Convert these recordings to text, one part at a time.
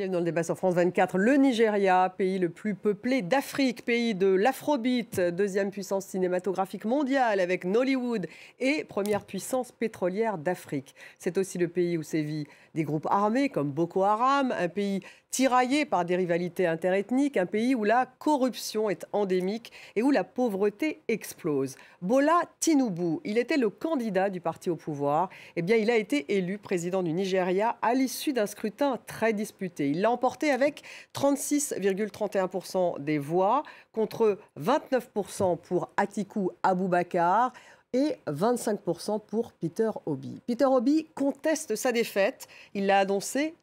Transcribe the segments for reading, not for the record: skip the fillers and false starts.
Bienvenue dans le débat sur France 24. Le Nigeria, pays le plus peuplé d'Afrique, pays de l'afrobeat, deuxième puissance cinématographique mondiale avec Nollywood et première puissance pétrolière d'Afrique. C'est aussi le pays où sévit des groupes armés comme Boko Haram, un pays tiraillé par des rivalités interethniques, un pays où la corruption est endémique et où la pauvreté explose. Bola Tinubu, il était le candidat du parti au pouvoir. Eh bien, il a été élu président du Nigeria à l'issue d'un scrutin très disputé. Il l'a emporté avec 36,31% des voix contre 29% pour Atiku Abubakar et 25% pour Peter Obi. Peter Obi conteste sa défaite. Il a annoncé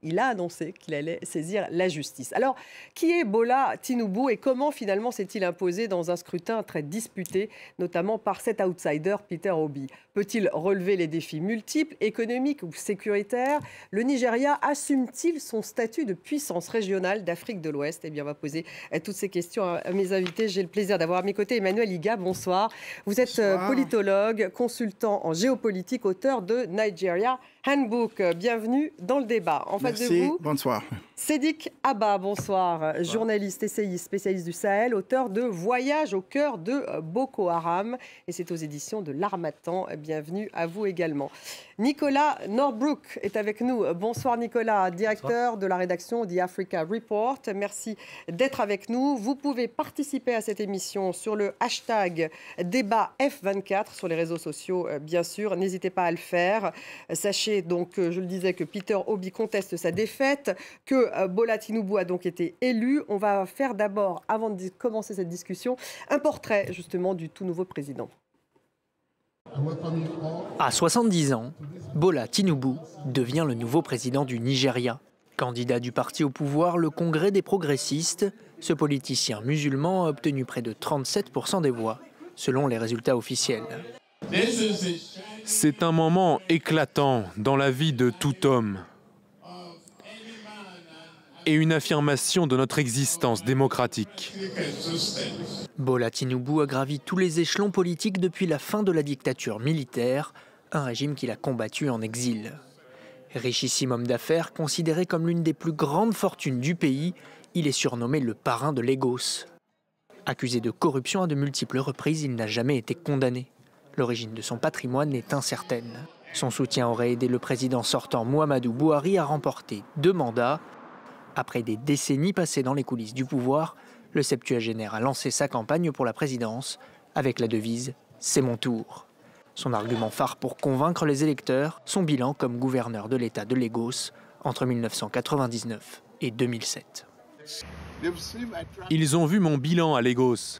qu'il allait saisir la justice. Alors, qui est Bola Tinubu et comment finalement s'est-il imposé dans un scrutin très disputé, notamment par cet outsider Peter Obi? Peut-il relever les défis multiples, économiques ou sécuritaires? Le Nigeria assume-t-il son statut de puissance régionale d'Afrique de l'Ouest? Eh bien, on va poser toutes ces questions à mes invités. J'ai le plaisir d'avoir à mes côtés Emmanuel Iga. Bonsoir. Vous êtes politologue, consultant en géopolitique, auteur de Nigeria Handbook. Bienvenue dans le débat. En face de vous, bonsoir. Sédik Abba, bonsoir. Journaliste, essayiste, spécialiste du Sahel, auteur de Voyage au cœur de Boko Haram. Et c'est aux éditions de l'Harmattan. Bienvenue à vous également. Nicolas Norbrook est avec nous. Bonsoir Nicolas, directeur de la rédaction The Africa Report. Merci d'être avec nous. Vous pouvez participer à cette émission sur le hashtag débat F24 sur les réseaux sociaux, bien sûr. N'hésitez pas à le faire. Sachez donc, je le disais, que Peter Obi conteste sa défaite, que Bola Tinubu a donc été élu. On va faire d'abord, avant de commencer cette discussion, un portrait justement du tout nouveau président. À 70 ans, Bola Tinubu devient le nouveau président du Nigeria. Candidat du parti au pouvoir, le Congrès des progressistes, ce politicien musulman a obtenu près de 37% des voix, selon les résultats officiels. C'est un moment éclatant dans la vie de tout homme et une affirmation de notre existence démocratique. Bola Tinubu a gravi tous les échelons politiques depuis la fin de la dictature militaire, un régime qu'il a combattu en exil. Richissime homme d'affaires, considéré comme l'une des plus grandes fortunes du pays, il est surnommé le parrain de Lagos. Accusé de corruption à de multiples reprises, il n'a jamais été condamné. L'origine de son patrimoine est incertaine. Son soutien aurait aidé le président sortant Muhammadu Buhari à remporter 2 mandats. Après des décennies passées dans les coulisses du pouvoir, le septuagénaire a lancé sa campagne pour la présidence avec la devise « C'est mon tour ». Son argument phare pour convaincre les électeurs, son bilan comme gouverneur de l'État de Lagos entre 1999 et 2007. Ils ont vu mon bilan à Lagos.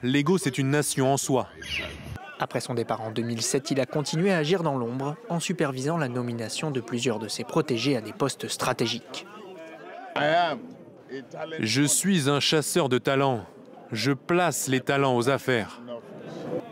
Lagos est une nation en soi. Après son départ en 2007, il a continué à agir dans l'ombre en supervisant la nomination de plusieurs de ses protégés à des postes stratégiques. Je suis un chasseur de talents. Je place les talents aux affaires.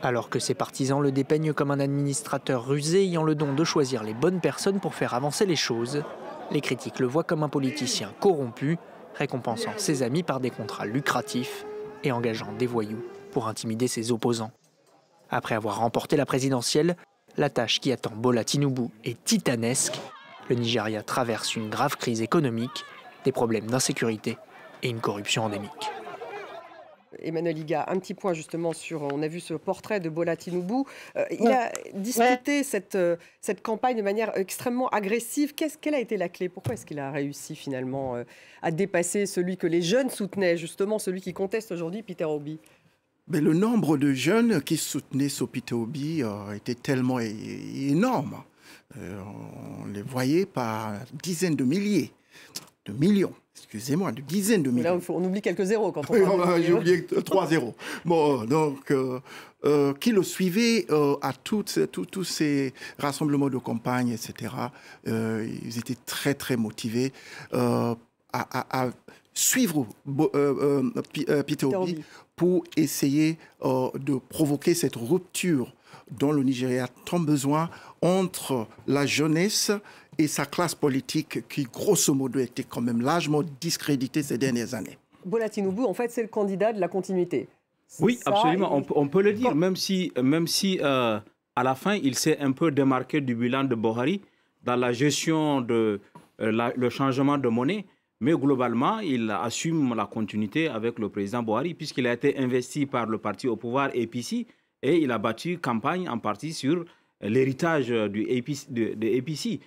Alors que ses partisans le dépeignent comme un administrateur rusé ayant le don de choisir les bonnes personnes pour faire avancer les choses, les critiques le voient comme un politicien corrompu, récompensant ses amis par des contrats lucratifs et engageant des voyous pour intimider ses opposants. Après avoir remporté la présidentielle, la tâche qui attend Bola Tinubu est titanesque. Le Nigeria traverse une grave crise économique, des problèmes d'insécurité et une corruption endémique. Emmanuel Iga, un petit point justement sur, on a vu ce portrait de Bola Tinubu. Il a disputé cette campagne de manière extrêmement agressive. Quelle a été la clé? Pourquoi est-ce qu'il a réussi finalement à dépasser celui que les jeunes soutenaient, justement celui qui conteste aujourd'hui, Peter Obi? Mais le nombre de jeunes qui soutenaient ce Peter Obi était tellement énorme. On les voyait par dizaines de milliers, de millions. Excusez-moi, de dizaines de milliers. Là, on oublie quelques zéros quand on parle. J'ai oublié 3 zéros. Bon, donc, qui le suivaient à tous ces rassemblements de campagne, etc. Ils étaient très, très motivés à suivre Peter Obi pour essayer de provoquer cette rupture dont le Nigeria a tant besoin entre la jeunesse et sa classe politique qui, grosso modo, était quand même largement discréditée ces dernières années. Bola Tinubu, en fait, c'est le candidat de la continuité. Oui, ça, absolument. On peut le dire, même si à la fin, il s'est un peu démarqué du bilan de Buhari dans la gestion de le changement de monnaie. Mais globalement, il assume la continuité avec le président Buhari, puisqu'il a été investi par le parti au pouvoir APC, et il a battu campagne en partie sur l'héritage de APC.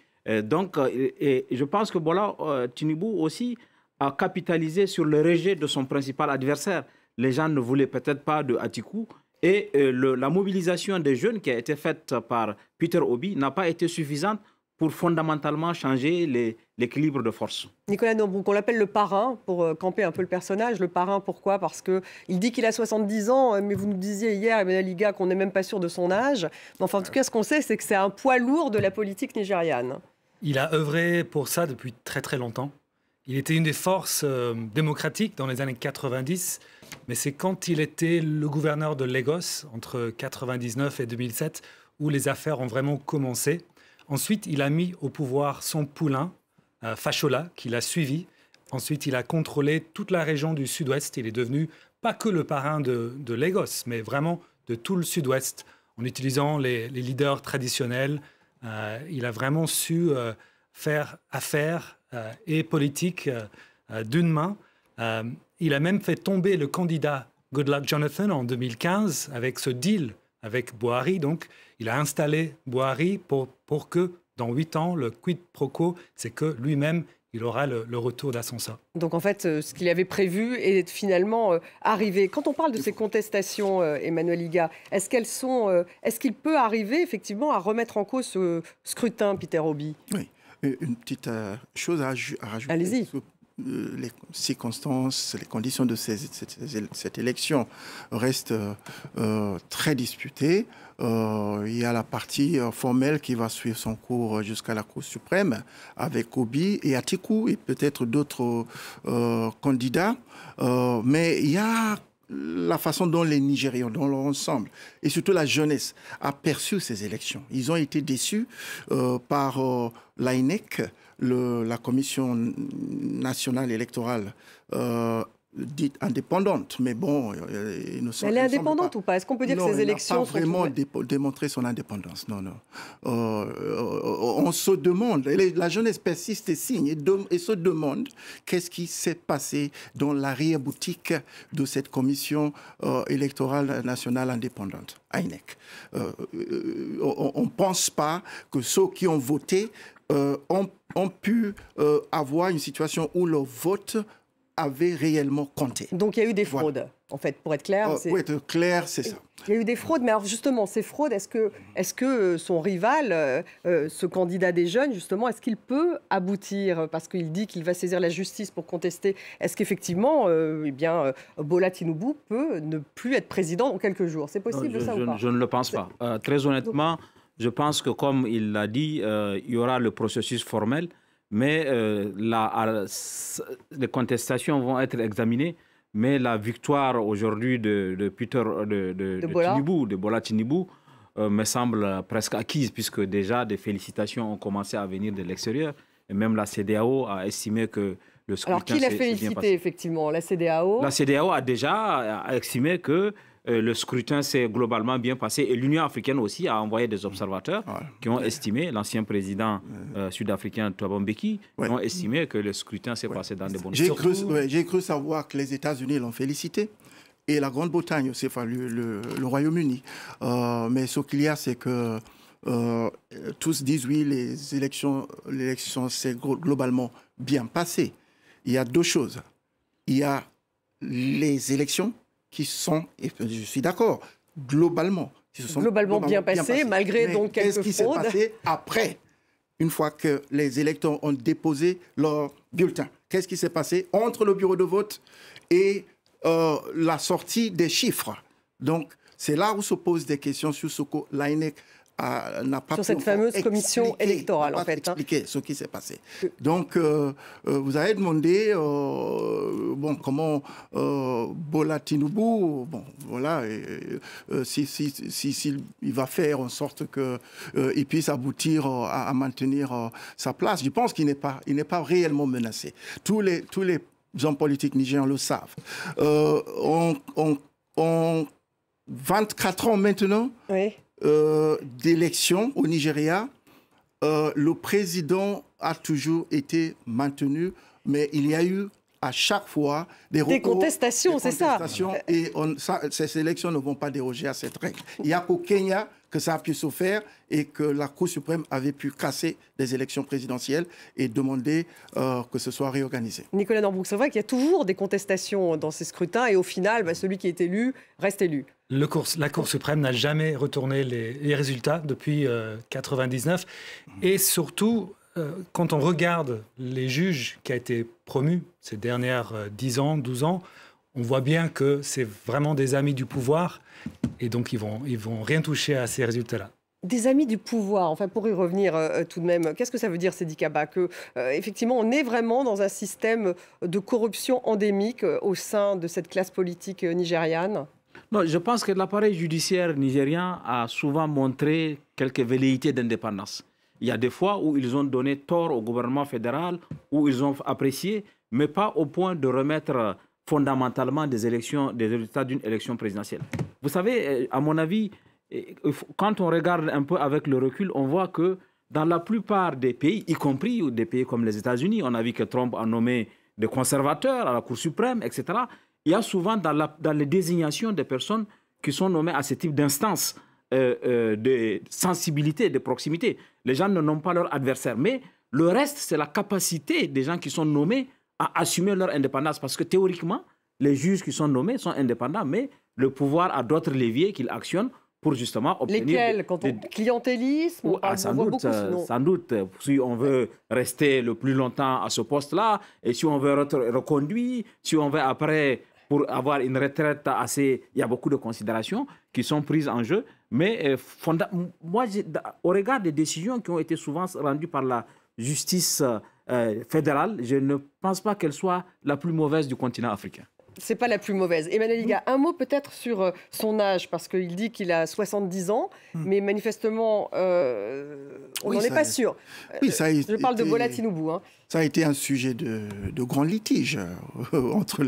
Donc, je pense que Tinubu aussi a capitalisé sur le rejet de son principal adversaire. Les gens ne voulaient peut-être pas de Atiku. Et la mobilisation des jeunes qui a été faite par Peter Obi n'a pas été suffisante pour fondamentalement changer l'équilibre de force. Nicolas Nombrouk, on l'appelle le parrain, pour camper un peu le personnage. Le parrain, pourquoi? Parce qu'il dit qu'il a 70 ans, mais vous nous disiez hier, Emmanuel Iga, qu'on n'est même pas sûr de son âge. Mais enfin, en tout cas, ce qu'on sait, c'est que c'est un poids lourd de la politique nigériane. Il a œuvré pour ça depuis très très longtemps. Il était une des forces démocratiques dans les années 90, mais c'est quand il était le gouverneur de Lagos, entre 1999 et 2007, où les affaires ont vraiment commencé. Ensuite, il a mis au pouvoir son poulain, Fashola, qu'il a suivi. Ensuite, il a contrôlé toute la région du sud-ouest. Il est devenu pas que le parrain de Lagos, mais vraiment de tout le sud-ouest, en utilisant les leaders traditionnels. Il a vraiment su faire affaire et politique d'une main. Il a même fait tomber le candidat Goodluck Jonathan en 2015 avec ce deal avec Buhari. Donc, il a installé Buhari pour que, dans 8 ans, le quid pro quo, c'est que lui-même, il aura le retour d'Ascensa. Donc, en fait, ce qu'il avait prévu est finalement arrivé. Quand on parle de ces contestations, Emmanuel Iga, est-ce qu'il peut arriver, effectivement, à remettre en cause ce scrutin, Peter Obi? Oui. Une petite chose à rajouter. Allez-y. Les circonstances, les conditions de cette élection restent très disputées. Il y a la partie formelle qui va suivre son cours jusqu'à la Cour suprême avec Obi et Atiku et peut-être d'autres candidats. Mais il y a la façon dont les Nigérians, dans leur ensemble, et surtout la jeunesse, a perçu ces élections. Ils ont été déçus par l'INEC, la Commission nationale électorale, dite indépendante. Mais bon, elle est indépendante ou pas? Est-ce qu'on peut dire que ces élections sont... Elle n'a pas vraiment démontré son indépendance, non. On se demande, la jeunesse persiste et signe, et se demande qu'est-ce qui s'est passé dans l'arrière-boutique de cette Commission électorale nationale indépendante, INEC. On ne pense pas que ceux qui ont voté ont pu avoir une situation où leur vote avait réellement compté. Donc il y a eu des fraudes, voilà. En fait, pour être clair. Pour être clair, c'est ça. Il y a eu des fraudes, mais alors justement, ces fraudes, est-ce que son rival, ce candidat des jeunes, justement, est-ce qu'il peut aboutir? Parce qu'il dit qu'il va saisir la justice pour contester. Est-ce qu'effectivement, Bola Tinubu peut ne plus être président dans quelques jours? C'est possible ça ou pas? Je ne le pense pas. Très honnêtement, je pense que, comme il l'a dit, il y aura le processus formel, mais les contestations vont être examinées. Mais la victoire aujourd'hui de Bola Tinubu, me semble presque acquise, puisque déjà des félicitations ont commencé à venir de l'extérieur. Et même la CEDEAO a estimé que le scrutin s'est bien passé. Alors, qui l'a félicité, effectivement? La CEDEAO? La CEDEAO a déjà estimé que le scrutin s'est globalement bien passé. Et l'Union africaine aussi a envoyé des observateurs qui ont estimé, l'ancien président sud-africain Thabo Mbeki, ont estimé que le scrutin s'est passé dans de bonnes conditions. J'ai cru savoir que les États-Unis l'ont félicité. Et la Grande-Bretagne aussi, enfin le Royaume-Uni. Mais ce qu'il y a, c'est que tous disent oui, l'élection s'est globalement bien passée. Il y a deux choses. Il y a les élections qui sont, et je suis d'accord, globalement bien passées, malgré donc quelques fraudes. Qu'est-ce qui s'est passé après, une fois que les électeurs ont déposé leur bulletin? Qu'est-ce qui s'est passé entre le bureau de vote et la sortie des chiffres? Donc, c'est là où se posent des questions sur ce que l'INEC n'a pas sur cette fameuse commission électorale, en fait. Expliquer ce qui s'est passé. Donc, vous avez demandé comment Bola Tinubu, s'il va faire en sorte qu'il puisse aboutir à maintenir sa place. Je pense qu'il n'est pas réellement menacé. Tous les hommes politiques nigérians le savent. On 24 ans maintenant, d'élections au Nigeria, le président a toujours été maintenu, mais il y a eu à chaque fois des contestations, c'est ça. Et ces élections ne vont pas déroger à cette règle. Il n'y a qu'au Kenya que ça a pu se faire et que la Cour suprême avait pu casser des élections présidentielles et demander que ce soit réorganisé. Nicolas Norbrook, c'est vrai qu'il y a toujours des contestations dans ces scrutins et au final, celui qui est élu reste élu. La Cour suprême n'a jamais retourné les résultats depuis 1999 et surtout, quand on regarde les juges qui ont été promus ces dernières 10 ans, 12 ans, on voit bien que c'est vraiment des amis du pouvoir et donc ils vont rien toucher à ces résultats-là. Des amis du pouvoir, enfin pour y revenir tout de même, qu'est-ce que ça veut dire, Sedi Kaba, que effectivement on est vraiment dans un système de corruption endémique au sein de cette classe politique nigériane? Non, je pense que l'appareil judiciaire nigérien a souvent montré quelques velléités d'indépendance. Il y a des fois où ils ont donné tort au gouvernement fédéral, où ils ont apprécié, mais pas au point de remettre fondamentalement des résultats d'une élection présidentielle. Vous savez, à mon avis, quand on regarde un peu avec le recul, on voit que dans la plupart des pays, y compris des pays comme les États-Unis, on a vu que Trump a nommé des conservateurs à la Cour suprême, etc. Il y a souvent dans les désignations des personnes qui sont nommées à ce type d'instance de sensibilité, de proximité. Les gens ne nomment pas leur adversaire. Mais le reste, c'est la capacité des gens qui sont nommés à assumer leur indépendance. Parce que théoriquement, les juges qui sont nommés sont indépendants, mais le pouvoir a d'autres leviers qu'il actionne pour justement obtenir... Lesquels? Clientélisme? Sans doute. Si on veut rester le plus longtemps à ce poste-là, et si on veut être reconduit, si on veut après... pour avoir une retraite assez... Il y a beaucoup de considérations qui sont prises en jeu. Mais moi, au regard des décisions qui ont été souvent rendues par la justice fédérale, je ne pense pas qu'elle soit la plus mauvaise du continent africain. C'est pas la plus mauvaise. Emmanuel Liga, un mot peut-être sur son âge, parce qu'il dit qu'il a 70 ans, mais manifestement, on n'en est pas sûr. Oui, je parle de Bola Tinubu. Ça a été un sujet de grand litige entre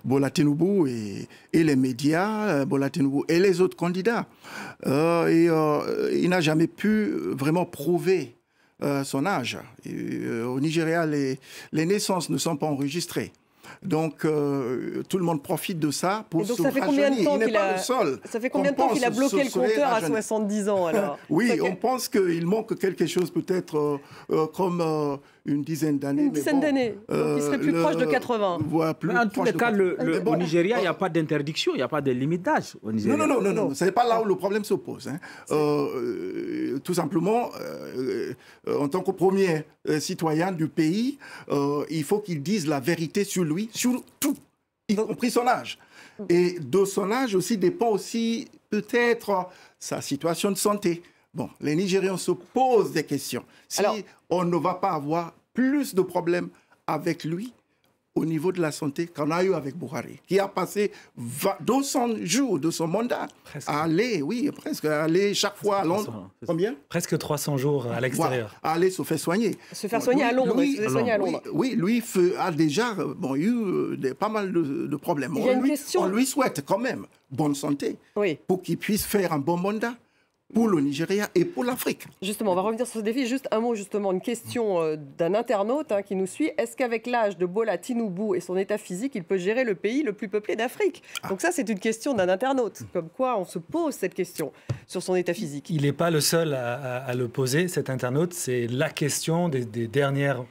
Bola Tinubu et les médias, Bola Tinubu et les autres candidats. Il n'a jamais pu vraiment prouver son âge. Au Nigeria, les naissances ne sont pas enregistrées. Donc, tout le monde profite de ça pour se rajeunir. Il n'est pas le seul. Ça fait combien de temps qu'il a bloqué le compteur à 70 ans alors? Oui, on pense qu'il manque quelque chose peut-être comme une dizaine d'années. Une dizaine d'années. Donc, il serait plus proche de 80. Mais en tous les cas, au Nigeria, il n'y a pas d'interdiction, il n'y a pas de limite d'âge au Nigeria. Non. Ce n'est pas là où le problème se pose. Tout simplement, en tant que premier citoyen du pays, il faut qu'il dise la vérité sur lui, sur tout, y compris son âge. Et de son âge aussi dépend aussi peut-être sa situation de santé. Bon, les Nigérians se posent des questions. Si on ne va pas avoir plus de problèmes avec lui au niveau de la santé qu'on a eu avec Buhari, qui a passé 200 jours de son mandat à aller, presque, à aller chaque fois à Londres. Combien? Presque 300 jours à l'extérieur. À aller se faire soigner. Se faire soigner à Londres. Oui, lui a déjà eu pas mal de problèmes. On lui souhaite quand même bonne santé pour qu'il puisse faire un bon mandat pour le Nigeria et pour l'Afrique. Justement, on va revenir sur ce défi. Juste un mot, justement, une question d'un internaute qui nous suit. Est-ce qu'avec l'âge de Bola Tinubu et son état physique, il peut gérer le pays le plus peuplé d'Afrique? Donc ça, c'est une question d'un internaute. Comme quoi, on se pose cette question sur son état physique. Il n'est pas le seul à le poser, cet internaute. C'est la question des dernières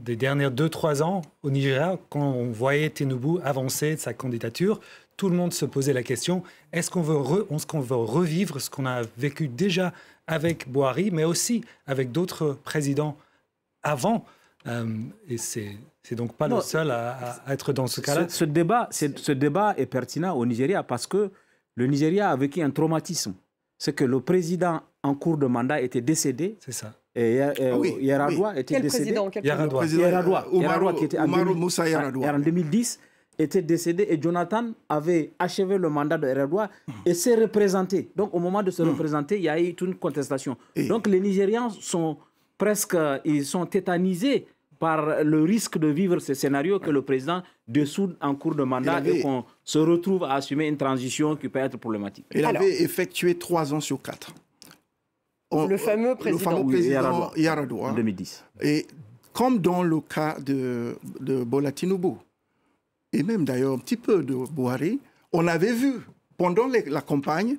2-3 ans au Nigeria, quand on voyait Tinubu avancer de sa candidature. Tout le monde se posait la question, est-ce qu'on veut revivre ce qu'on a vécu déjà avec Buhari, mais aussi avec d'autres présidents avant? Et c'est donc pas le seul à être dans ce cas-là. Ce débat est pertinent au Nigeria parce que le Nigeria a vécu un traumatisme. C'est que le président en cours de mandat était décédé. C'est ça. Et Yar'Adua était décédé. Yar'Adua, qui était en 2010. Était décédé et Jonathan avait achevé le mandat de Yar'Adua et s'est représenté. Donc, au moment de se représenter, il y a eu une contestation. Donc, les Nigérians sont tétanisés par le risque de vivre ce scénario que le président dessoude en cours de mandat et qu'on se retrouve à assumer une transition qui peut être problématique. Il avait effectué 3 ans sur 4. Le fameux président Yar'Adua. En 2010. Et comme dans le cas de Bola Tinubu, et même d'ailleurs un petit peu de Buhari, on avait vu pendant la campagne,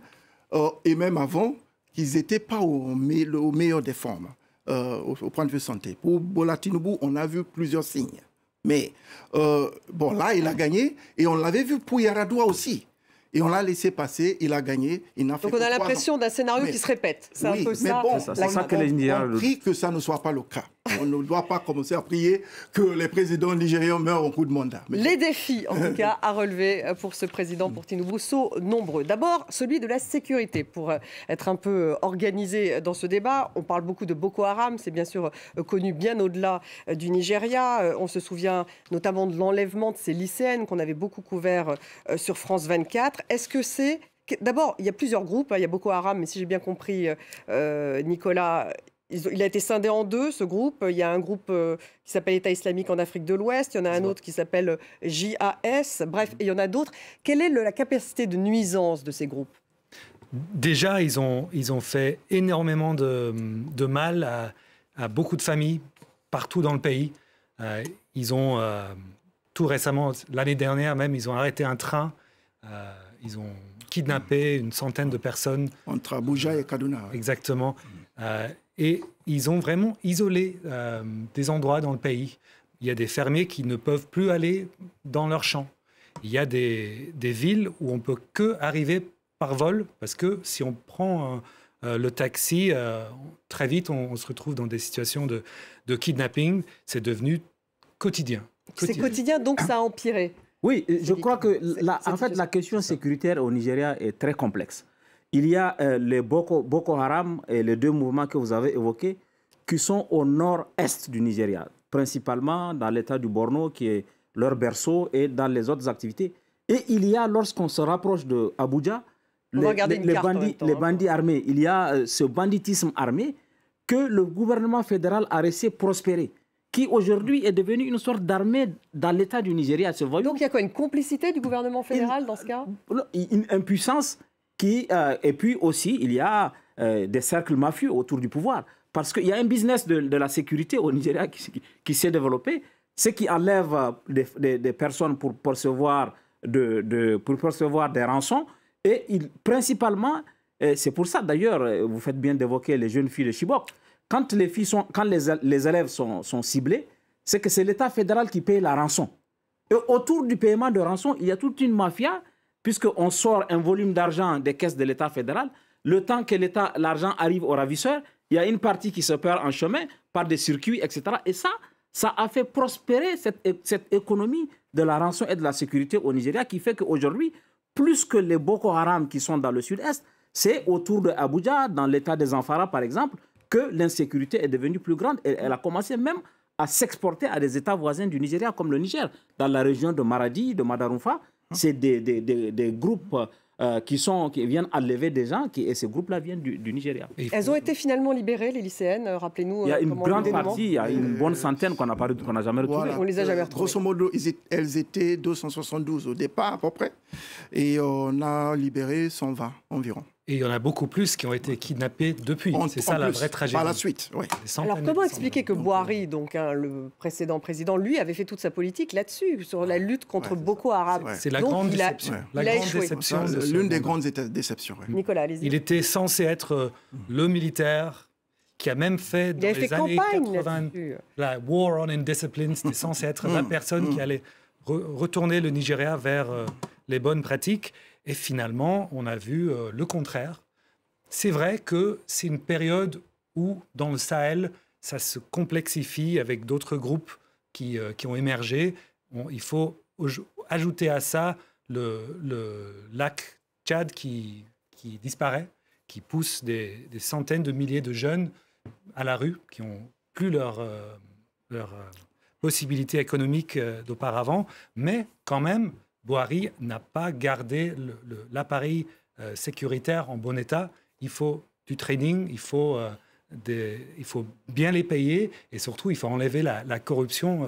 et même avant, qu'ils n'étaient pas au meilleur des formes, au point de vue santé. Pour Bola Tinubu, on a vu plusieurs signes. Mais bon, là, il a gagné, et on l'avait vu pour Yar'Adua aussi. Et on l'a laissé passer, il a gagné. Donc on a l'impression d'un scénario qui se répète. C'est un peu ça. Bon, c'est ça que les Nigériens... On prie que ça ne soit pas le cas. On ne doit pas commencer à prier que les présidents nigériens meurent en coup de mandat. Mais les défis, en tout cas, à relever pour ce président, pour Tinubu, sont nombreux. D'abord, celui de la sécurité. Pour être un peu organisé dans ce débat, on parle beaucoup de Boko Haram. C'est bien sûr connu bien au-delà du Nigeria. On se souvient notamment de l'enlèvement de ces lycéennes qu'on avait beaucoup couvert sur France 24. Est-ce que c'est... D'abord, il y a plusieurs groupes. Il y a Boko Haram, mais si j'ai bien compris, Nicolas... Il a été scindé en deux, ce groupe. Il y a un groupe qui s'appelle État islamique en Afrique de l'Ouest. Il y en a un autre qui s'appelle JAS. Bref, et il y en a d'autres. Quelle est la capacité de nuisance de ces groupes? Déjà, ils ont fait énormément de mal à beaucoup de familles partout dans le pays. Ils ont, tout récemment, l'année dernière même, ils ont arrêté un train. Ils ont kidnappé une centaine de personnes. Entre Abuja et Kaduna. Exactement. Et ils ont vraiment isolé des endroits dans le pays. Il y a des fermiers qui ne peuvent plus aller dans leurs champs. Il y a des villes où on ne peut que arriver par vol, parce que si on prend le taxi, très vite, on se retrouve dans des situations de kidnapping. C'est devenu quotidien. C'est quotidien, donc ça a empiré. Oui, je crois que en fait, la question sécuritaire au Nigeria est très complexe. Il y a les Boko Haram et les deux mouvements que vous avez évoqués qui sont au nord-est du Nigeria, principalement dans l'état du Borno qui est leur berceau et dans les autres activités. Et il y a, lorsqu'on se rapproche de Abuja, les bandits armés. Il y a ce banditisme armé que le gouvernement fédéral a laissé prospérer, qui aujourd'hui est devenu une sorte d'armée dans l'état du Nigeria. Donc il y a quoi, une complicité du gouvernement fédéral dans ce cas? Une impuissance. Et puis aussi, il y a des cercles mafieux autour du pouvoir. Parce qu'il y a un business de la sécurité au Nigeria qui s'est développé. Ceux qui enlèvent des personnes pour percevoir des rançons. Et principalement, c'est pour ça d'ailleurs, vous faites bien d'évoquer les jeunes filles de Chibok. Quand les élèves sont ciblés, c'est que c'est l'État fédéral qui paye la rançon. Et autour du paiement de rançon, il y a toute une mafia, puisqu'on sort un volume d'argent des caisses de l'État fédéral. Le temps que l'argent arrive aux ravisseurs, il y a une partie qui se perd en chemin par des circuits, etc. Et ça a fait prospérer cette économie de la rançon et de la sécurité au Nigeria, qui fait qu'aujourd'hui, plus que les Boko Haram qui sont dans le sud-est, c'est autour de Abuja, dans l'état des Zamfara par exemple, que l'insécurité est devenue plus grande. Et elle a commencé même à s'exporter à des États voisins du Nigeria, comme le Niger, dans la région de Maradi, de Madarumfa. C'est des groupes qui viennent enlever des gens, et ces groupes-là viennent du Nigeria. Elles ont été finalement libérées, les lycéennes, rappelez-nous. Il y a une grande partie, il y a une bonne centaine qu'on n'a jamais retrouvées. Voilà. On les a jamais retrouvées. Grosso modo, elles étaient 272 au départ à peu près, et on a libéré 120 environ. Et il y en a beaucoup plus qui ont été kidnappés depuis. C'est ça la vraie tragédie. Par la suite, oui. Alors comment expliquer que Buhari, donc le précédent président, lui avait fait toute sa politique là-dessus, sur la lutte contre Boko Haram? C'est la grande déception. L'une des grandes déceptions. Ouais. Nicolas, allez-y. Il était censé être le militaire qui a même fait dans les années 80 la War on Indiscipline. C'était censé être la personne qui allait retourner le Nigeria vers les bonnes pratiques. Et finalement, on a vu le contraire. C'est vrai que c'est une période où, dans le Sahel, ça se complexifie avec d'autres groupes qui ont émergé. Il faut ajouter à ça le lac Tchad qui disparaît, qui pousse des centaines de milliers de jeunes à la rue, qui n'ont plus leur possibilités économiques d'auparavant. Mais quand même, Buhari n'a pas gardé l'appareil sécuritaire en bon état. Il faut du training, il faut bien les payer et surtout, il faut enlever la corruption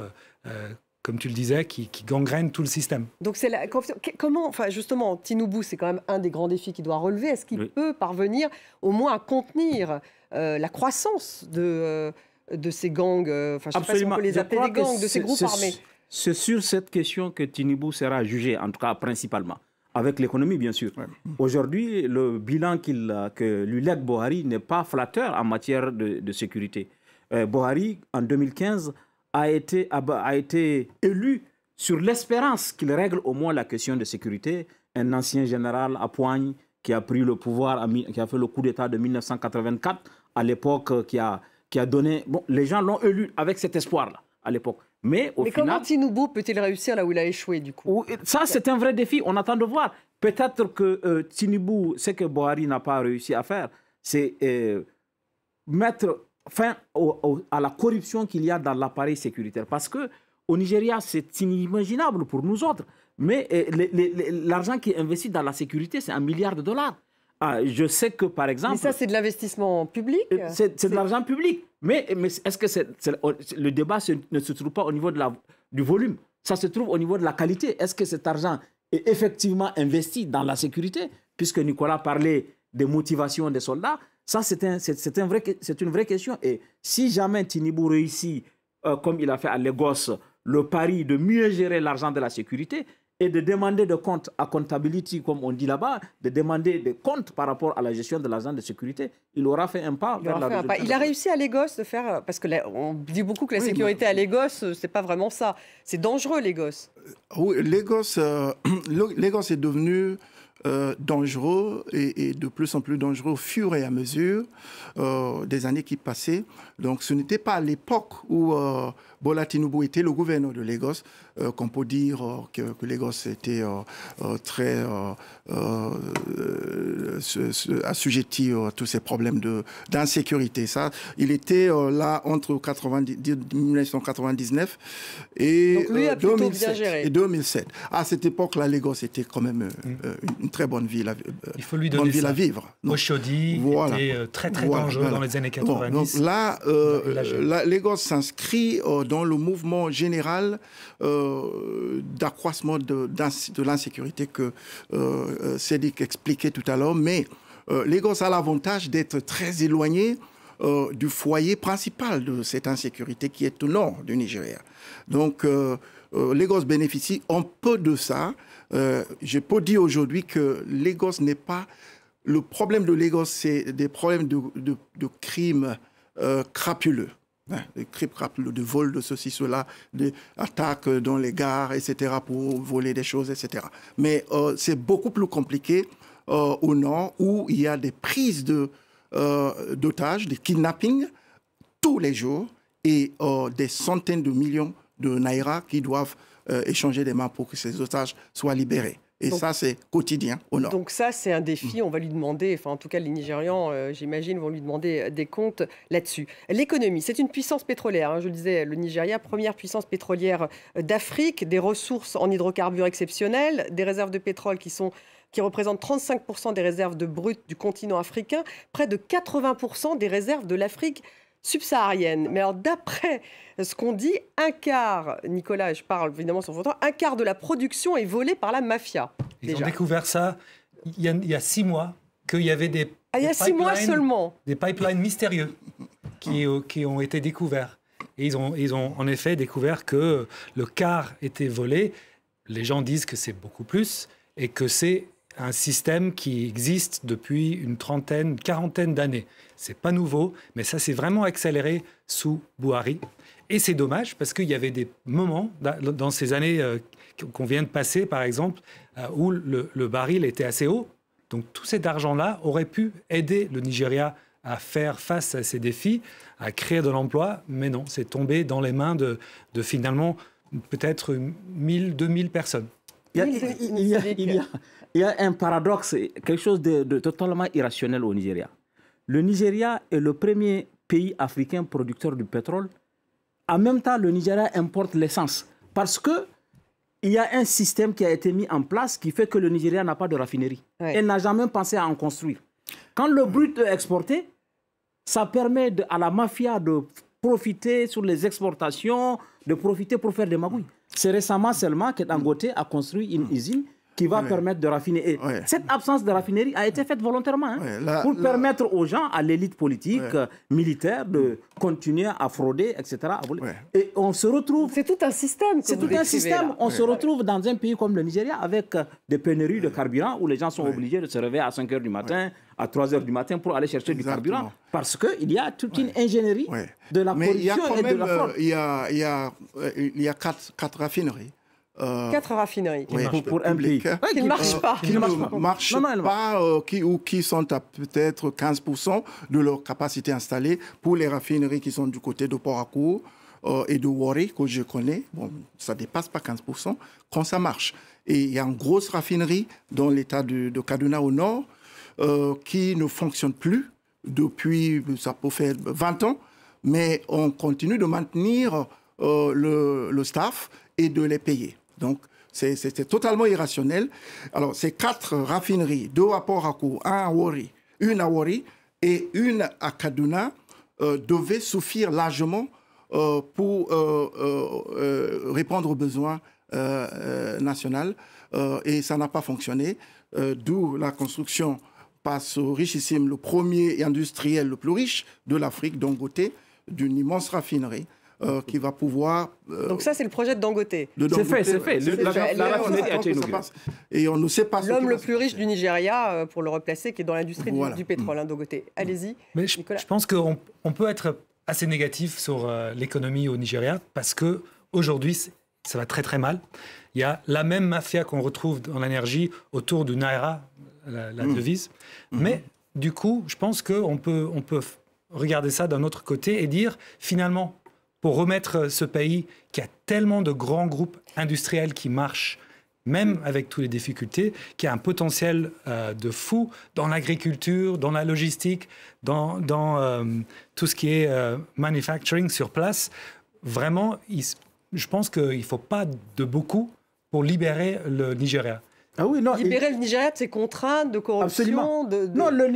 comme tu le disais, qui gangrène tout le système. Donc c'est comment, enfin justement, Tinubu, c'est quand même un des grands défis qu'il doit relever. Est-ce qu'il peut parvenir au moins à contenir la croissance de ces gangs, enfin je ne sais pas si on peut les appeler des gangs, de ces groupes armés? C'est sur cette question que Tinubu sera jugé, en tout cas principalement, avec l'économie bien sûr. Ouais. Aujourd'hui, le bilan que lui lègue Buhari n'est pas flatteur en matière de sécurité. Buhari, en 2015, a été élu sur l'espérance qu'il règle au moins la question de sécurité. Un ancien général à Poigne qui a pris le pouvoir, qui a fait le coup d'État de 1984, à l'époque, qui a donné... Bon, les gens l'ont élu avec cet espoir-là, à l'époque. Mais au final... comment Tinubu peut-il réussir là où il a échoué, du coup? Ça, c'est un vrai défi. On attend de voir. Peut-être que Tinubu, ce que Buhari n'a pas réussi à faire, c'est mettre fin à la corruption qu'il y a dans l'appareil sécuritaire. Parce qu'au Nigeria, c'est inimaginable pour nous autres. Mais l'argent qui est investi dans la sécurité, c'est $1 milliard. Je sais que, par exemple... Mais ça, c'est de l'investissement public? C'est de l'argent public. Mais est-ce que le débat ne se trouve pas au niveau du volume? Ça se trouve au niveau de la qualité. Est-ce que cet argent est effectivement investi dans la sécurité? Puisque Nicolas parlait des motivations des soldats, ça, c'est une vraie question. Et si jamais Tinubu réussit, comme il a fait à Lagos, le pari de mieux gérer l'argent de la sécurité, et de demander des comptes à accountability, comme on dit là-bas, de demander des comptes par rapport à la gestion de l'argent de sécurité, il aura fait un pas vers la résolution. Il a réussi à Lagos de faire... Parce qu'on dit beaucoup que la sécurité à Lagos, c'est pas vraiment ça. C'est dangereux, Lagos. Oui, Lagos est devenu dangereux et de plus en plus dangereux au fur et à mesure des années qui passaient. Donc ce n'était pas à l'époque où Bola Tinubu était le gouverneur de Lagos qu'on peut dire que Lagos était très assujetti à tous ces problèmes d'insécurité. Ça, il était là entre 1999 et, donc lui a plutôt bien géré. Et 2007. À cette époque-là, Lagos était quand même une très bonne ville à, il faut lui donner ça. À vivre. Oshodi était très dangereux dans les années 90. Donc là, Lagos s'inscrit dans le mouvement général d'accroissement de l'insécurité que Sédic expliquait tout à l'heure. Mais Lagos a l'avantage d'être très éloigné du foyer principal de cette insécurité qui est au nord du Nigeria. Donc Lagos bénéficie un peu de ça. Je peux dire aujourd'hui que Lagos n'est pas... Le problème de Lagos, c'est des problèmes de crimes crapuleux. Des crimes crapuleux, de vol de ceci, cela, d'attaques dans les gares, etc., pour voler des choses, etc. Mais c'est beaucoup plus compliqué au nord, où il y a des prises d'otages, des kidnappings, tous les jours, et des centaines de millions de naira qui doivent échanger des mains pour que ces otages soient libérés. Et donc, ça, c'est quotidien au nord. Donc ça, c'est un défi. On va lui demander, enfin en tout cas les Nigérians, j'imagine, vont lui demander des comptes là-dessus. L'économie, c'est une puissance pétrolière. Hein, je le disais, le Nigeria, première puissance pétrolière d'Afrique, des ressources en hydrocarbures exceptionnelles, des réserves de pétrole qui représentent 35% des réserves de brut du continent africain, près de 80% des réserves de l'Afrique subsaharienne. Mais alors, d'après ce qu'on dit, un quart, Nicolas, je parle évidemment sur votre temps, un quart de la production est volée par la mafia. Ils ont découvert ça il y a 6 mois, qu'il y avait des il y a 6 mois seulement. Des pipelines mystérieux qui ont été découverts. Et ils ont en effet découvert que le quart était volé. Les gens disent que c'est beaucoup plus et que c'est un système qui existe depuis une quarantaine d'années. C'est pas nouveau, mais ça s'est vraiment accéléré sous Buhari. Et c'est dommage parce qu'il y avait des moments dans ces années qu'on vient de passer, par exemple, où le baril était assez haut. Donc tout cet argent-là aurait pu aider le Nigeria à faire face à ces défis, à créer de l'emploi, mais non, c'est tombé dans les mains de finalement peut-être 1000, 2000 personnes. Il y a un paradoxe, quelque chose de totalement irrationnel au Nigeria. Le Nigeria est le premier pays africain producteur du pétrole. En même temps, le Nigeria importe l'essence parce qu'il y a un système qui a été mis en place qui fait que le Nigeria n'a pas de raffinerie. Ouais. Elle n'a jamais pensé à en construire. Quand le brut est exporté, ça permet à la mafia de profiter sur les exportations, de profiter pour faire des magouilles. C'est récemment seulement que Dangote a construit une usine qui va permettre de raffiner. Et cette absence de raffinerie a été faite volontairement pour permettre aux gens, à l'élite politique, militaire, de continuer à frauder, etc. Et on se retrouve... C'est tout un système. C'est tout un système. Là. On se retrouve dans un pays comme le Nigeria avec des pénuries de carburant où les gens sont obligés de se réveiller à 5 h du matin, à 3 h du matin pour aller chercher du carburant. Parce qu'il y a toute une ingénierie de la corruption et de la fraude. Il y a 4 raffineries. 4 raffineries pour un pays qui ne marchent pas. Qui ne marchent pas, ou qui sont à peut-être 15% de leur capacité installée pour les raffineries qui sont du côté de Port-Harcourt et de Warri, que je connais. Bon, ça ne dépasse pas 15% quand ça marche. Et il y a une grosse raffinerie dans l'état de Kaduna au nord qui ne fonctionne plus depuis, ça peut faire 20 ans, mais on continue de maintenir le staff et de les payer. Donc, c'est totalement irrationnel. Alors, ces 4 raffineries, 2 à Port-Harcourt, 1 à Warri, une à Warri et une à Kaduna, devaient suffire largement pour répondre aux besoins nationaux. Et ça n'a pas fonctionné. D'où la construction passe au richissime, le premier industriel le plus riche de l'Afrique, Dangote, d'une immense raffinerie. Qui va pouvoir... Donc ça, c'est le projet de Dangote. C'est fait. La raffinerie a été inaugurée. Et on ne sait pas... L'homme le plus riche du Nigeria, pour le replacer, qui est dans l'industrie du pétrole, Dangote. Allez-y, Nicolas. Je pense qu'on peut être assez négatif sur l'économie au Nigeria, parce qu'aujourd'hui, ça va très très mal. Il y a la même mafia qu'on retrouve dans l'énergie autour du Naira, la devise. Mais du coup, je pense qu'on peut regarder ça d'un autre côté et dire, finalement, pour remettre ce pays qui a tellement de grands groupes industriels qui marchent, même avec toutes les difficultés, qui a un potentiel de fou dans l'agriculture, dans la logistique, dans tout ce qui est manufacturing sur place. Vraiment, je pense qu'il ne faut pas de beaucoup pour libérer le Nigeria. Ah oui, non, libérer le Nigeria de ses contraintes, de corruption. Non, le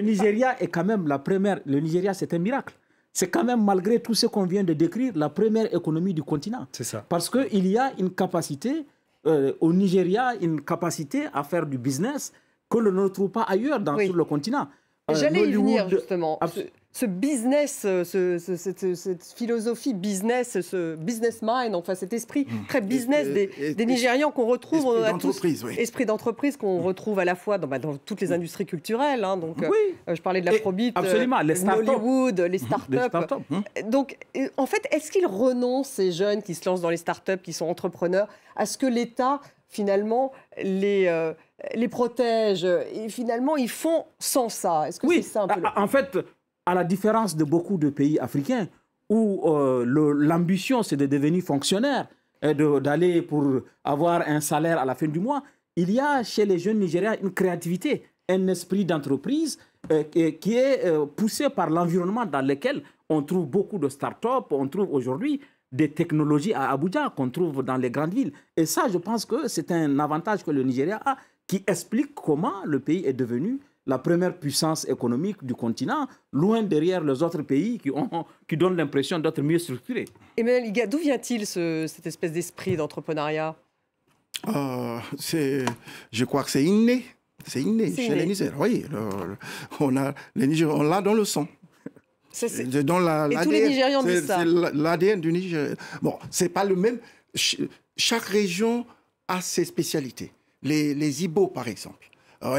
Nigeria est quand même la première. Le Nigeria, c'est un miracle. C'est quand même, malgré tout ce qu'on vient de décrire, la première économie du continent. C'est ça. Parce qu'il y a une capacité, au Nigeria, une capacité à faire du business que l'on ne retrouve pas ailleurs sur le continent. J'allais y venir, justement. Ce business, cette philosophie business, ce business mind, enfin cet esprit très business des Nigérians qu'on retrouve, on a tous, esprit d'entreprise qu'on retrouve à la fois dans toutes les industries culturelles. Hein, donc, je parlais de l'afrobeat, Hollywood, les start-up. Donc, en fait, est-ce qu'ils renoncent, ces jeunes qui se lancent dans les start-up, qui sont entrepreneurs, à ce que l'État, finalement, les protège et finalement, ils font sans ça? Est-ce que c'est ça un peu En fait, à la différence de beaucoup de pays africains où l'ambition, c'est de devenir fonctionnaire et d'aller pour avoir un salaire à la fin du mois, il y a chez les jeunes Nigériens une créativité, un esprit d'entreprise qui est poussé par l'environnement dans lequel on trouve beaucoup de start-up, on trouve aujourd'hui des technologies à Abuja qu'on trouve dans les grandes villes. Et ça, je pense que c'est un avantage que le Nigeria a qui explique comment le pays est devenu la première puissance économique du continent, loin derrière les autres pays qui donnent l'impression d'être mieux structurés. Emmanuel Iga, d'où vient-il cette espèce d'esprit d'entrepreneuriat? Je crois que c'est inné. C'est inné chez les Nigériens. Oui, on l'a dans le sang. Et tous les Nigérians disent ça. C'est l'ADN du Nigeria. Bon, c'est pas le même. Chaque région a ses spécialités. Les Ibo, par exemple,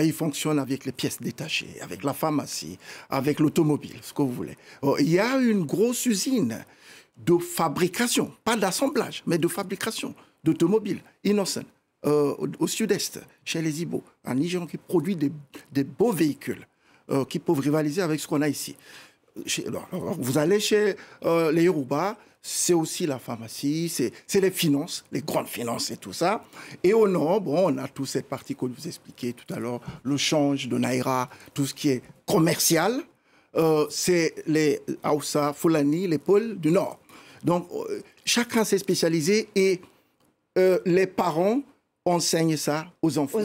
ils fonctionnent avec les pièces détachées, avec la pharmacie, avec l'automobile, ce que vous voulez. Il y a une grosse usine de fabrication, pas d'assemblage, mais de fabrication d'automobiles, Innocent, au sud-est, chez les Ibo, un Nigérian qui produit des beaux véhicules qui peuvent rivaliser avec ce qu'on a ici. Vous allez chez les Yoruba, c'est aussi la pharmacie, c'est les finances, les grandes finances et tout ça. Et au nord, on a toute cette partie que vous expliquiez tout à l'heure, le change de Naira, tout ce qui est commercial, c'est les Hausa, Fulani, les pôles du nord. Donc, chacun s'est spécialisé et les parents enseignent ça aux enfants.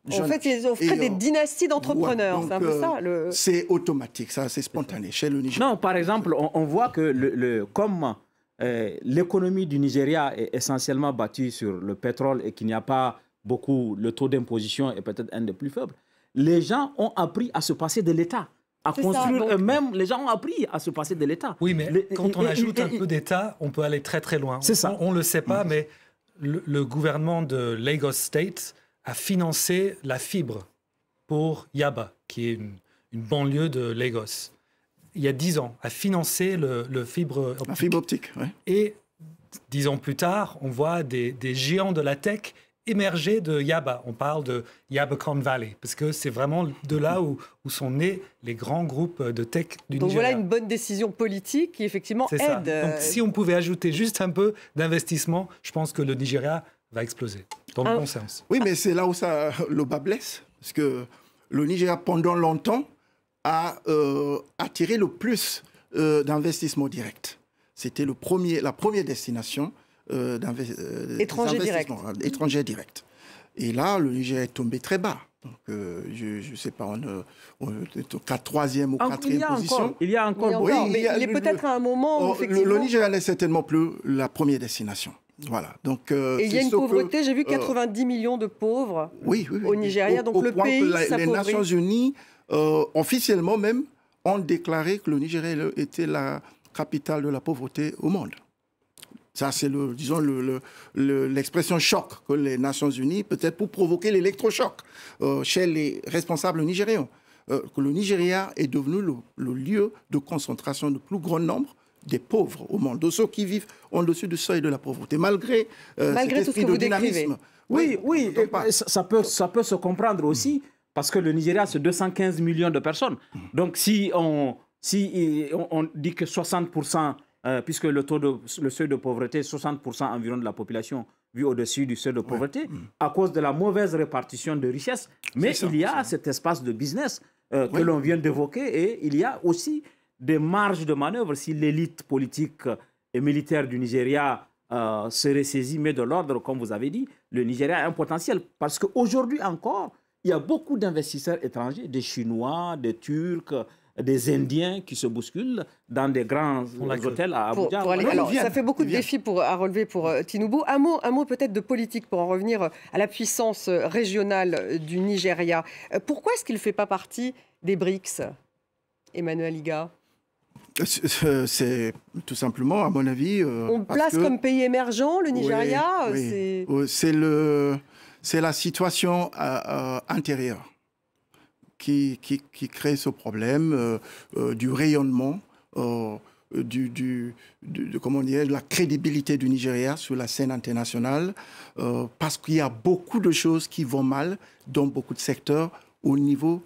En fait, ils ont fait des dynasties d'entrepreneurs. C'est un peu ça. C'est automatique, ça, c'est spontané chez le Niger. Non, par exemple, on voit que comme l'économie du Nigeria est essentiellement bâtie sur le pétrole et qu'il n'y a pas beaucoup, le taux d'imposition est peut-être un des plus faibles, les gens ont appris à se passer de l'État, à construire eux-mêmes. Les gens ont appris à se passer de l'État. Oui, mais quand on ajoute un peu d'État, on peut aller très très loin. C'est ça. On ne le sait pas, mais le gouvernement de Lagos State a financé la fibre pour Yaba, qui est une banlieue de Lagos. Il y a 10 ans, a financé la fibre optique. La fibre optique, oui. Et 10 ans plus tard, on voit des géants de la tech émerger de Yaba. On parle de Yabacon Valley, parce que c'est vraiment de là où sont nés les grands groupes de tech du Nigeria. Donc voilà une bonne décision politique qui effectivement aide. Donc si on pouvait ajouter juste un peu d'investissement, je pense que le Nigeria va exploser, dans le bon sens. Oui, mais c'est là où le bas blesse, parce que le Nigeria, pendant longtemps, a attiré le plus d'investissements directs. C'était la première destination étranger direct. Étranger direct. Et là, le Nigeria est tombé très bas. Donc, je ne sais pas, on est au 4e ou 4e position. Il y a encore. Oui, mais il est peut-être à un moment où effectivement... Le Nigeria n'est certainement plus la première destination. Voilà. Donc, et il y a une pauvreté, j'ai vu 90 millions de pauvres au Nigeria. Donc le pays s'appauvrit. Les Nations Unies, officiellement même, ont déclaré que le Nigeria était la capitale de la pauvreté au monde. Ça, c'est l'expression choc que les Nations Unies, peut-être pour provoquer l'électrochoc chez les responsables nigérians. Que le Nigeria est devenu le lieu de concentration du plus grand nombre des pauvres au monde, de ceux qui vivent au-dessus du seuil de la pauvreté, malgré cet esprit de dynamisme. Oui, ça peut se comprendre aussi, parce que le Nigeria, c'est 215 millions de personnes. Donc, si on dit que 60%, puisque le seuil de pauvreté, 60% environ de la population vit au-dessus du seuil de pauvreté, à cause de la mauvaise répartition de richesses. Mais il y a cet espace de business que l'on vient d'évoquer, et il y a aussi des marges de manœuvre si l'élite politique et militaire du Nigeria serait saisie, mais de l'ordre, comme vous avez dit, le Nigeria a un potentiel. Parce qu'aujourd'hui encore, il y a beaucoup d'investisseurs étrangers, des Chinois, des Turcs, des Indiens qui se bousculent dans des grands hôtels à Abuja. Alors, ça fait beaucoup de défis à relever pour Tinubu. Un mot peut-être de politique pour en revenir à la puissance régionale du Nigeria. Pourquoi est-ce qu'il ne fait pas partie des BRICS, Emmanuel Iga? C'est tout simplement, à mon avis... On place comme pays émergent le Nigeria. C'est la situation intérieure qui crée ce problème du rayonnement, de la crédibilité du Nigeria sur la scène internationale, parce qu'il y a beaucoup de choses qui vont mal dans beaucoup de secteurs au niveau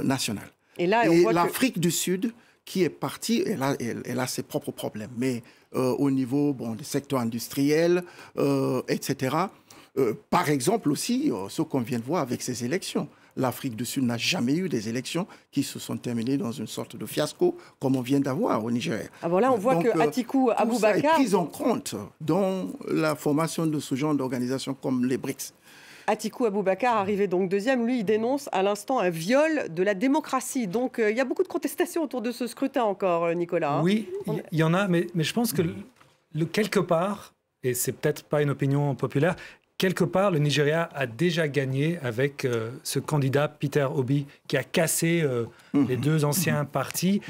national. Et l'Afrique du Sud, qui est partie, elle a ses propres problèmes. Mais au niveau des secteurs industriels, etc., par exemple aussi, ce qu'on vient de voir avec ces élections. L'Afrique du Sud n'a jamais eu des élections qui se sont terminées dans une sorte de fiasco, comme on vient d'avoir au Nigeria. Alors là, on voit que Atiku Abubakar... Tout ça est pris en compte dans la formation de ce genre d'organisations comme les BRICS. Atiku Abubakar, arrivé donc deuxième, lui, il dénonce à l'instant un viol de la démocratie. Donc, il y a beaucoup de contestations autour de ce scrutin encore, Nicolas. Oui, il y en a, mais je pense que quelque part, et c'est peut-être pas une opinion populaire, quelque part, le Nigeria a déjà gagné avec ce candidat Peter Obi qui a cassé les deux anciens partis.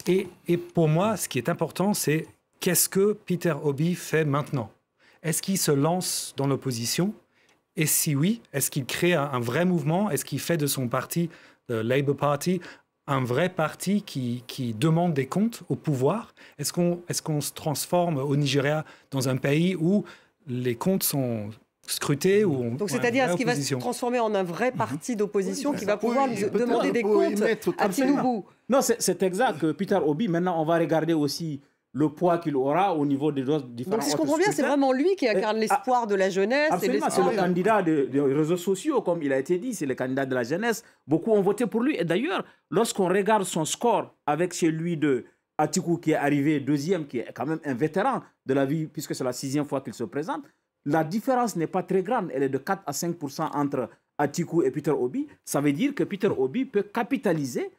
Et pour moi, ce qui est important, c'est qu'est-ce que Peter Obi fait maintenant? Est-ce qu'il se lance dans l'opposition? Et si oui, est-ce qu'il crée un vrai mouvement? Est-ce qu'il fait de son parti, le Labour Party, un vrai parti qui demande des comptes au pouvoir? Est-ce qu'on se transforme au Nigeria dans un pays où les comptes sont scrutés? Donc c'est-à-dire, est-ce qu'il va se transformer en un vrai parti d'opposition qui va pouvoir demander des comptes à Tinubu? Non, c'est exact. Que Peter Obi, maintenant, on va regarder aussi le poids qu'il aura au niveau des différents... Donc si je comprends bien, c'est vraiment lui qui incarne l'espoir de la jeunesse. Absolument, c'est le candidat des réseaux sociaux, comme il a été dit, c'est le candidat de la jeunesse. Beaucoup ont voté pour lui. Et d'ailleurs, lorsqu'on regarde son score avec celui de Atiku qui est arrivé deuxième, qui est quand même un vétéran de la vie, puisque c'est la 6e fois qu'il se présente, la différence n'est pas très grande. Elle est de 4 à 5% entre Atiku et Peter Obi. Ça veut dire que Peter Obi peut capitaliser,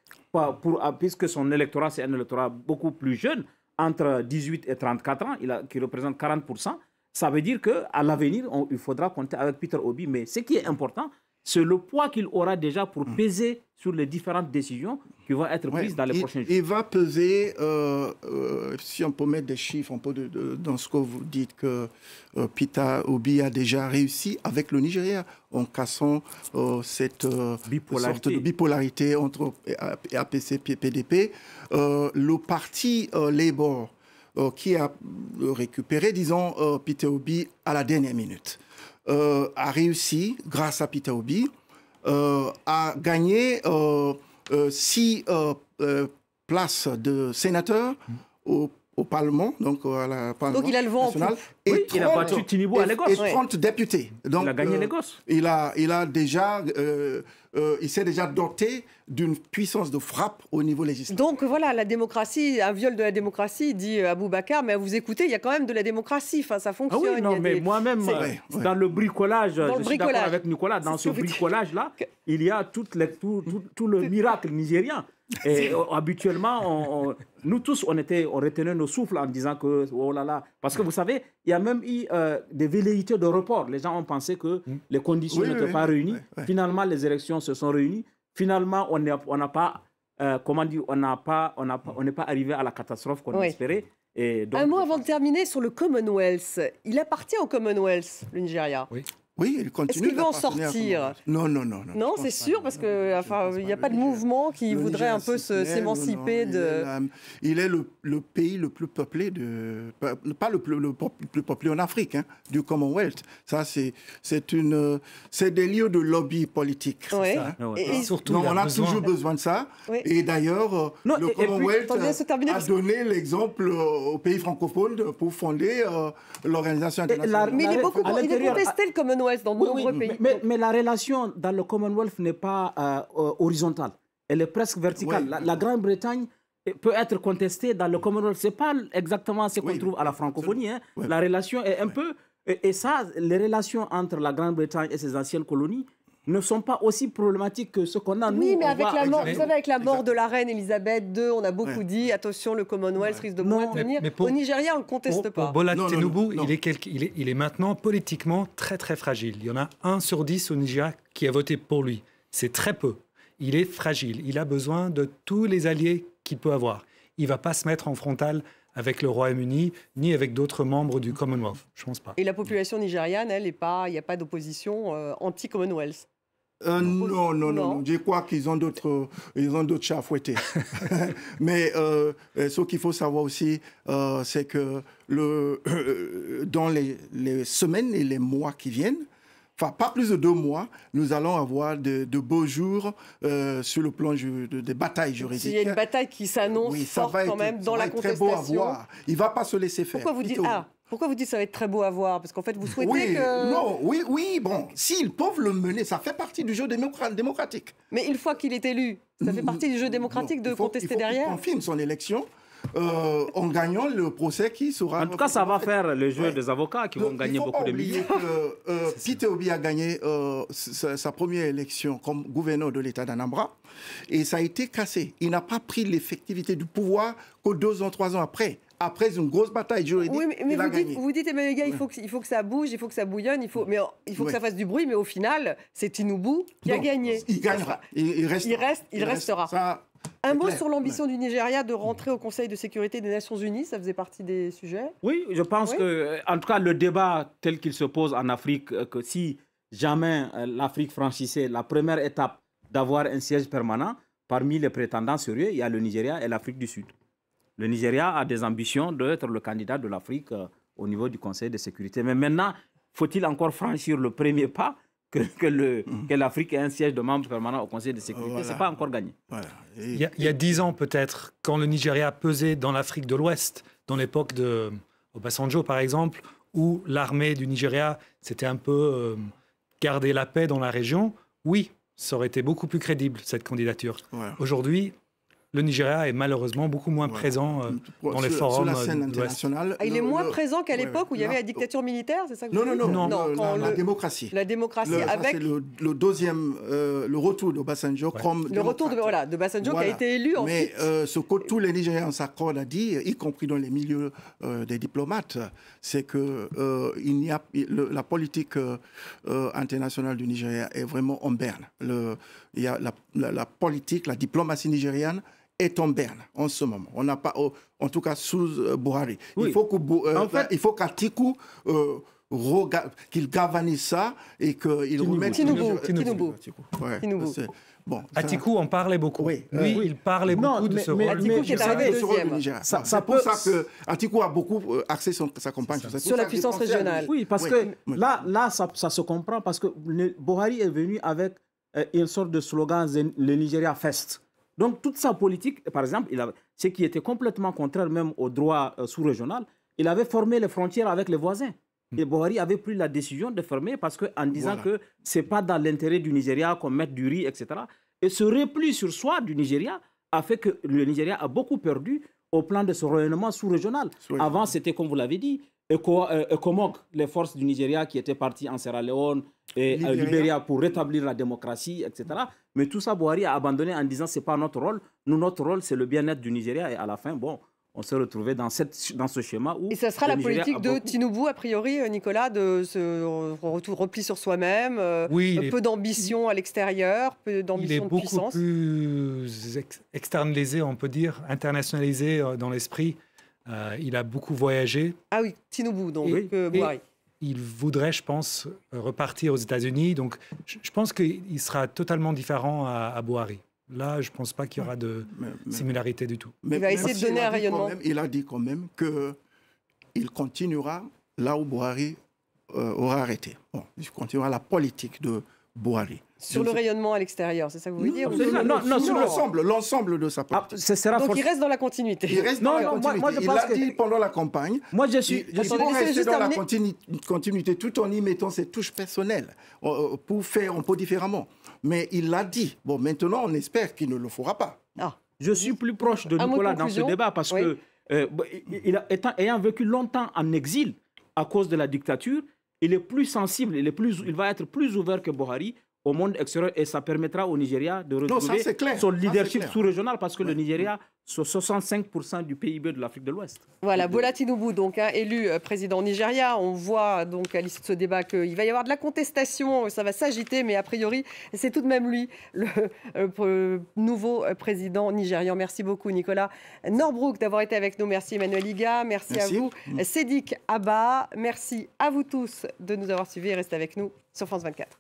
puisque son électorat, c'est un électorat beaucoup plus jeune, entre 18 et 34 ans, qui représente 40%. Ça veut dire qu'à l'avenir, il faudra compter avec Peter Obi. Mais ce qui est important, c'est le poids qu'il aura déjà pour peser sur les différentes décisions qui vont être prises dans les prochains jours. Il va peser, si on peut mettre des chiffres un peu dans ce que vous dites, que Peter Obi a déjà réussi avec le Nigeria en cassant cette sorte de bipolarité entre APC et PDP. Le parti Labour qui a récupéré, disons, Peter Obi à la dernière minute, a réussi, grâce à Peter Obi, à gagner 6 places de sénateurs au Parlement, donc à la Parlement donc il a le vent national, en poupe. Il a battu Tinubu à Lagos. Et 30 députés. Donc, il a gagné Lagos. Il a déjà, il s'est déjà doté d'une puissance de frappe au niveau législatif. Donc voilà, la démocratie, un viol de la démocratie, dit Aboubacar, mais à vous écouter, il y a quand même de la démocratie, enfin, ça fonctionne. Ah oui, non, mais moi-même, dans le bricolage, je suis d'accord avec Nicolas, dans ce bricolage-là, il y a tout le miracle nigérien. Et habituellement, nous tous, on retenait nos souffles en disant que, oh là là, parce que vous savez, il y a même eu des velléités de report. Les gens ont pensé que les conditions n'étaient pas réunies. Finalement, les élections se sont réunies. Finalement, on n'a pas, comment dire, on n'est pas arrivé à la catastrophe qu'on espérait. Et donc, un mot avant de terminer sur le Commonwealth. Il appartient au Commonwealth, le Nigeria. Oui, il continue. Est-ce qu'il veut en sortir? Non. Non, c'est sûr, parce qu'il n'y a pas de mouvement qui voudrait un peu s'émanciper de... Il est le pays le plus peuplé, pas le plus peuplé en Afrique, hein, du Commonwealth. Ça, c'est des lieux de lobby politique. Oui. Ça, hein. Et surtout, on a toujours besoin de ça. Oui. Et d'ailleurs, le Commonwealth a donné l'exemple aux pays francophones pour fonder l'Organisation internationale. Mais il est contesté, le Commonwealth, dans de nombreux pays. Mais la relation dans le Commonwealth n'est pas horizontale. Elle est presque verticale. La Grande-Bretagne peut être contestée dans le Commonwealth. Ce n'est pas exactement ce qu'on trouve à la francophonie. Hein. La relation est un peu... Et ça, les relations entre la Grande-Bretagne et ses anciennes colonies ne sont pas aussi problématiques que ce qu'on a nous. Oui, mais avec la mort, vous savez, avec la mort de la reine Elisabeth II, on a beaucoup dit, attention, le Commonwealth risque de moins tenir. Au Nigeria, on ne le conteste pas. Pour Bola Tinubu, il est maintenant politiquement très très fragile. Il y en a 1 sur 10 au Nigeria qui a voté pour lui. C'est très peu. Il est fragile. Il a besoin de tous les alliés qu'il peut avoir. Il ne va pas se mettre en frontal avec le Royaume-Uni, ni avec d'autres membres du Commonwealth. Je ne pense pas. Et la population nigériane, elle, il n'y a pas d'opposition anti-Commonwealth? Non. Je crois qu'ils ont d'autres chats à fouetter. Mais ce qu'il faut savoir aussi, c'est que dans les semaines et les mois qui viennent, enfin pas plus de 2 mois, nous allons avoir de beaux jours sur le plan des batailles juridiques. Il y a une bataille qui s'annonce forte quand même dans la contestation. Très beau à voir. Il ne va pas se laisser faire. Pourquoi vous dites que ça va être très beau à voir? Parce qu'en fait, vous souhaitez que... Oui, bon, s'ils peuvent le mener, ça fait partie du jeu démocratique. Mais une fois qu'il est élu, ça fait partie du jeu démocratique de contester derrière? Il confirme son élection en gagnant le procès qui sera... En tout cas, ça va faire le jeu des avocats qui vont gagner beaucoup de millions. Peter Obi a gagné sa première élection comme gouverneur de l'État d'Anambra et ça a été cassé. Il n'a pas pris l'effectivité du pouvoir que 2 ans, 3 ans après une grosse bataille juridique, il a gagné. Vous dites, mais les gars, il faut que ça bouge, il faut que ça bouillonne, il faut que ça fasse du bruit, mais au final, c'est Tinubu qui a gagné. Il gagnera. Il restera. Un mot sur l'ambition du Nigeria de rentrer au Conseil de sécurité des Nations Unies, ça faisait partie des sujets? Oui, je pense que, en tout cas, le débat tel qu'il se pose en Afrique, que si jamais l'Afrique franchissait la première étape d'avoir un siège permanent, parmi les prétendants sérieux, il y a le Nigeria et l'Afrique du Sud. Le Nigeria a des ambitions d'être le candidat de l'Afrique au niveau du Conseil de sécurité. Mais maintenant, faut-il encore franchir le premier pas que l'Afrique ait un siège de membre permanent au Conseil de sécurité? Ce n'est pas encore gagné. Voilà. Il y a 10 ans peut-être, quand le Nigeria pesait dans l'Afrique de l'Ouest, dans l'époque de Obasanjo par exemple, où l'armée du Nigeria s'était un peu gardé la paix dans la région, oui, ça aurait été beaucoup plus crédible, cette candidature. Voilà. Aujourd'hui, le Nigeria est malheureusement beaucoup moins présent dans les forums sur la scène de l'Ouest. internationale. Il est moins présent qu'à l'époque où il y avait la dictature militaire, c'est ça que vous voulez dire? Non, la démocratie. La démocratie avec... C'est le deuxième, le retour d'Obasanjo comme le retour de Obasanjo qui a été élu ensuite. Mais ce que tous les Nigérians s'accordent à dire, y compris dans les milieux des diplomates, c'est que la politique internationale du Nigeria est vraiment en berne. Il y a la politique, la diplomatie nigériane est en berne en ce moment. On n'a pas, en tout cas sous Buhari. Oui. Il faut qu'Atiku qu'il galvanise ça et qu'il remette... Tinubu. Bon, Atiku en parlait beaucoup. Oui, Lui, il parlait beaucoup de ce rôle. Atiku qui est arrivé deuxième. C'est pour ça qu'Atiku a beaucoup axé sa campagne sur la puissance régionale. Oui, parce que là ça se comprend, parce que Buhari est venu avec une sorte de slogan, le Nigeria Fest. Donc toute sa politique, par exemple, ce qui était complètement contraire même au droit sous-régional, il avait formé les frontières avec les voisins. Et Buhari avait pris la décision de fermer en disant que ce n'est pas dans l'intérêt du Nigeria qu'on mette du riz, etc. Et ce repli sur soi du Nigeria a fait que le Nigeria a beaucoup perdu au plan de son rayonnement sous-régional. Avant, c'était, comme vous l'avez dit, ECOMOG, les forces du Nigeria qui étaient parties en Sierra Leone et Libéria pour rétablir la démocratie, etc. Mais tout ça, Buhari a abandonné en disant que ce n'est pas notre rôle. Nous, notre rôle, c'est le bien-être du Nigeria. Et à la fin, bon, on s'est retrouvé dans ce schéma où... Et ça sera la politique de Tinubu, a priori, Nicolas, de ce repli sur soi-même, peu d'ambition à l'extérieur, peu d'ambition de puissance. Il est beaucoup plus externalisé, on peut dire, internationalisé dans l'esprit. Il a beaucoup voyagé. Ah oui, Tinubu, donc, Buhari. Il voudrait, je pense, repartir aux États-Unis. Donc, je pense qu'il sera totalement différent à Buhari. Là, je ne pense pas qu'il y aura de similarité du tout. Il va essayer de donner un rayonnement. Il a dit quand même qu'il continuera là où Buhari aura arrêté. Bon, il continuera la politique de Buhari. Sur le rayonnement à l'extérieur, c'est ça que vous voulez dire? Non, sur l'ensemble de sa politique. Donc il reste dans la continuité. Il reste dans la continuité. Il l'a dit pendant la campagne. Moi, je suis... Il faut rester dans la continuité tout en y mettant ses touches personnelles pour faire un peu différemment. Mais il l'a dit. Bon, maintenant, on espère qu'il ne le fera pas. Je suis plus proche de Nicolas dans ce débat parce que, ayant vécu longtemps en exil à cause de la dictature, il est plus sensible, il va être plus ouvert que Buhari au monde extérieur et ça permettra au Nigeria de retrouver son leadership sous-régional parce que le Nigeria, c'est 65% du PIB de l'Afrique de l'Ouest. Voilà, Bola Tinubu, donc élu président Nigeria. On voit donc à l'issue de ce débat qu'il va y avoir de la contestation, ça va s'agiter, mais a priori, c'est tout de même lui, le nouveau président nigérian. Merci beaucoup, Nicolas Norbrook, d'avoir été avec nous. Merci, Emmanuel Iga. Merci à vous, Sédik Abba. Merci à vous tous de nous avoir suivis et restez avec nous sur France 24.